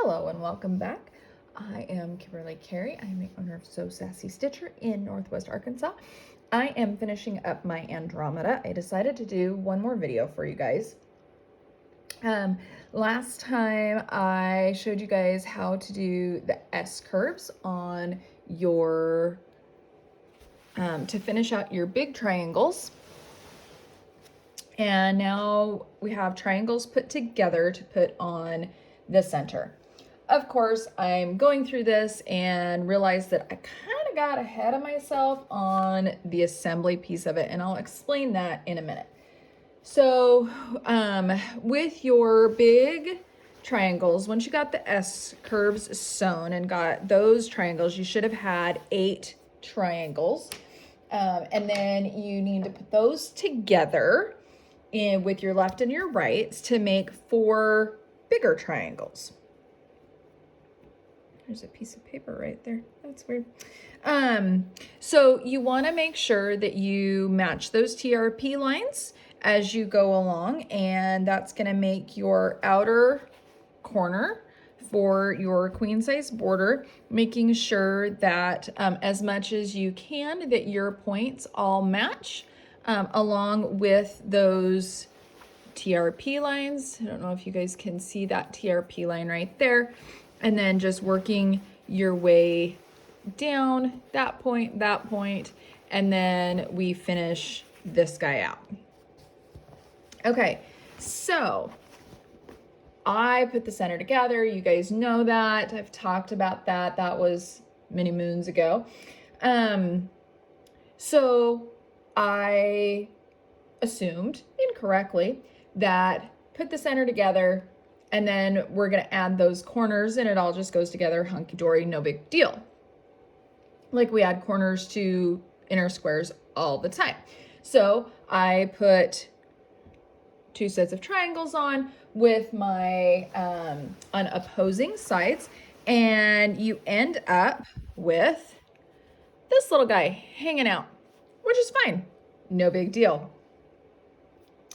Hello and welcome back. I am Kimberly Carey. I am the owner of So Sassy Stitcher in Northwest Arkansas. I am finishing up my Andromeda. I decided to do one more video for you guys. Last time I showed you guys how to do the S curves on your, to finish out your big triangles. And now we have triangles put together to put on the center. Of course, I'm going through this and realized that I kind of got ahead of myself on the assembly piece of it, and I'll explain that in a minute. So with your big triangles, once you got the S curves sewn and got those triangles, you should have had 8 triangles. And then you need to put those together with your left and your right to make 4 bigger triangles. There's a piece of paper right there. That's weird. So you want to make sure that you match those TRP lines as you go along, and that's going to make your outer corner for your queen size border, making sure that as much as you can that your points all match along with those TRP lines. I don't know if you guys can see that TRP line right there. And then just working your way down that point, and then we finish this guy out. Okay, so I put the center together. You guys know that. I've talked about that. That was many moons ago. So I assumed incorrectly that put the center together, and then we're gonna add those corners and it all just goes together hunky-dory, no big deal. Like we add corners to inner squares all the time. So I put 2 sets of triangles on with my on opposing sides, and you end up with this little guy hanging out, which is fine, no big deal.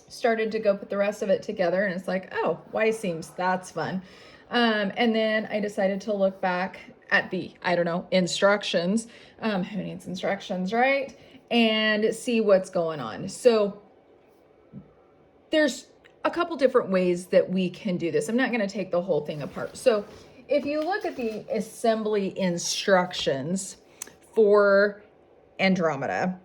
Started to go put the rest of it together, and it's like, oh, Y seams, that's fun. And then I decided to look back at the, I don't know, instructions. Who needs instructions, right? And see what's going on. So there's a couple different ways that we can do this. I'm not going to take the whole thing apart. So if you look at the assembly instructions for Andromeda,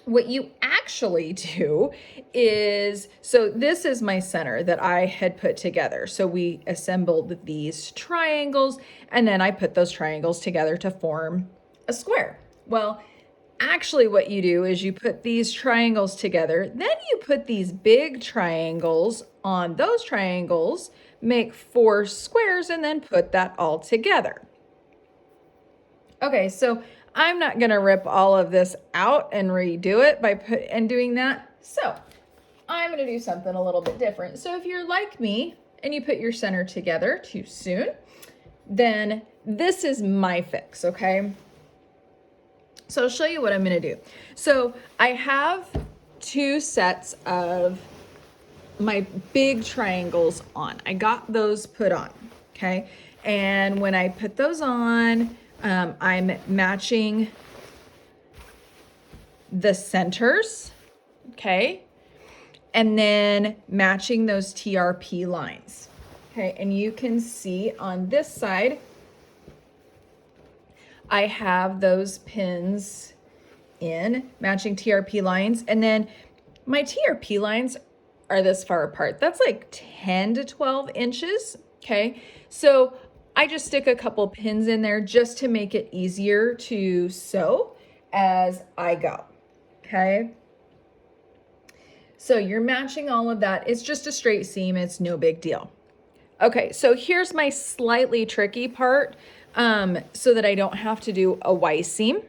what you actually do is, so this is my center that I had put together. So we assembled these triangles, and then I put those triangles together to form a square. Well, actually what you do is you put these triangles together, then you put these big triangles on those triangles, make 4 squares, and then put that all together. Okay, so I'm not gonna rip all of this out and redo it by doing that. So I'm gonna do something a little bit different. So if you're like me and you put your center together too soon, then this is my fix, okay? So I'll show you what I'm gonna do. So I have 2 sets of my big triangles on. I got those put on, okay? And when I put those on, I'm matching the centers, okay? And then matching those TRP lines, okay? And you can see on this side, I have those pins in matching TRP lines. And then my TRP lines are this far apart. That's like 10 to 12 inches, okay? So I just stick a couple pins in there just to make it easier to sew as I go, okay? So you're matching all of that. It's just a straight seam, it's no big deal. Okay, so here's my slightly tricky part so that I don't have to do a Y seam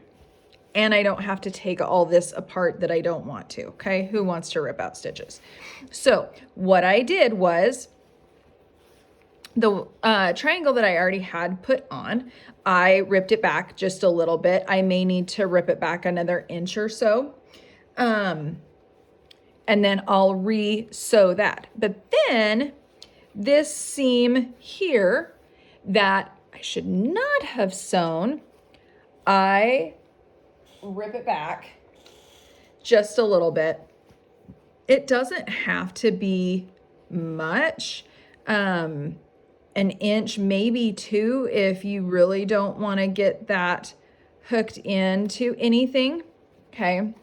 and I don't have to take all this apart that I don't want to, okay? Who wants to rip out stitches? So what I did was, the triangle that I already had put on, I ripped it back just a little bit. I may need to rip it back another inch or so. And then I'll re-sew that. But then this seam here that I should not have sewn, I rip it back just a little bit. It doesn't have to be much, an inch, maybe two, if you really don't want to get that hooked into anything, okay?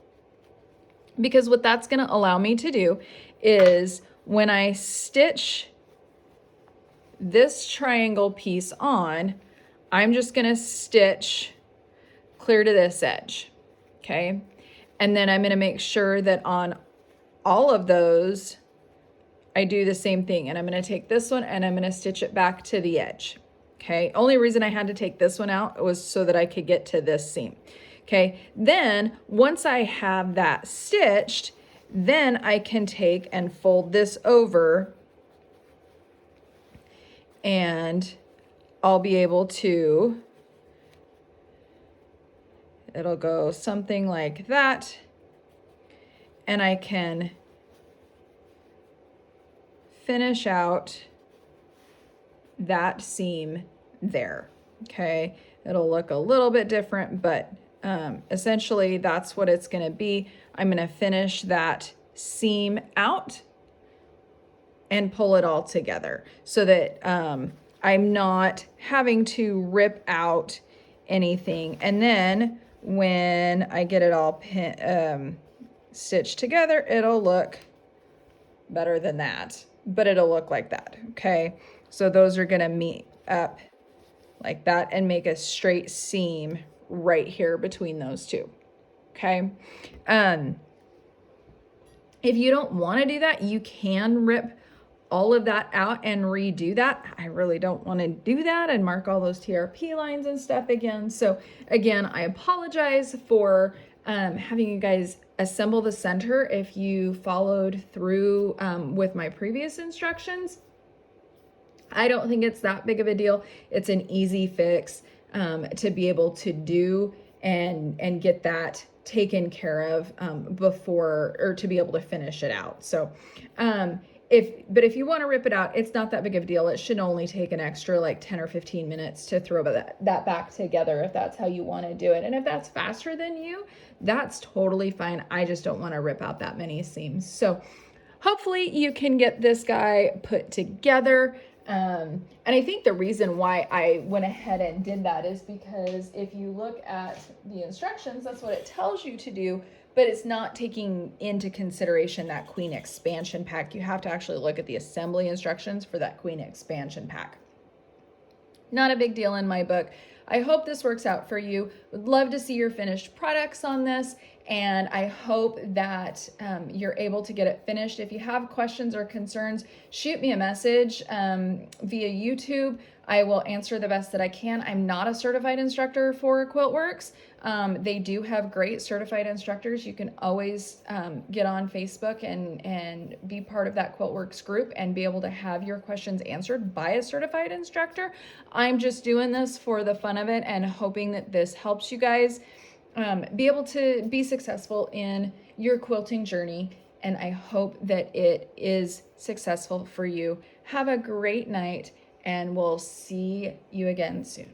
Because what that's going to allow me to do is when I stitch this triangle piece on, I'm just going to stitch clear to this edge, okay? And then I'm going to make sure that on all of those, I do the same thing. And I'm going to take this one and I'm going to stitch it back to the edge, okay? Only reason I had to take this one out was so that I could get to this seam, okay? Then once I have that stitched, then I can take and fold this over, and I'll be able to, it'll go something like that, and I can finish out that seam there, okay? It'll look a little bit different, but essentially that's what it's gonna be. I'm gonna finish that seam out and pull it all together so that I'm not having to rip out anything. And then when I get it all stitched together, it'll look better than that, but it'll look like that, okay? So those are gonna meet up like that and make a straight seam right here between those two, okay? If you don't want to do that, you can rip all of that out and redo that. I really don't want to do that and mark all those TRP lines and stuff again. So again, I apologize for having you guys assemble the center if you followed through with my previous instructions. I don't think it's that big of a deal. It's an easy fix to be able to do and get that taken care of before, or to be able to finish it out. So if you want to rip it out, it's not that big of a deal. It should only take an extra like 10 or 15 minutes to throw that back together if that's how you want to do it. And if that's faster than you, that's totally fine. I just don't want to rip out that many seams. So hopefully you can get this guy put together. And I think the reason why I went ahead and did that is because if you look at the instructions, that's what it tells you to do, but it's not taking into consideration that queen expansion pack. You have to actually look at the assembly instructions for that queen expansion pack. Not a big deal in my book. I hope this works out for you. Would love to see your finished products on this, and I hope that you're able to get it finished. If you have questions or concerns, shoot me a message via YouTube. I will answer the best that I can. I'm not a certified instructor for QuiltWorks. They do have great certified instructors. You can always get on Facebook and be part of that QuiltWorks group and be able to have your questions answered by a certified instructor. I'm just doing this for the fun of it and hoping that this helps you guys be able to be successful in your quilting journey. And I hope that it is successful for you. Have a great night, and we'll see you again soon.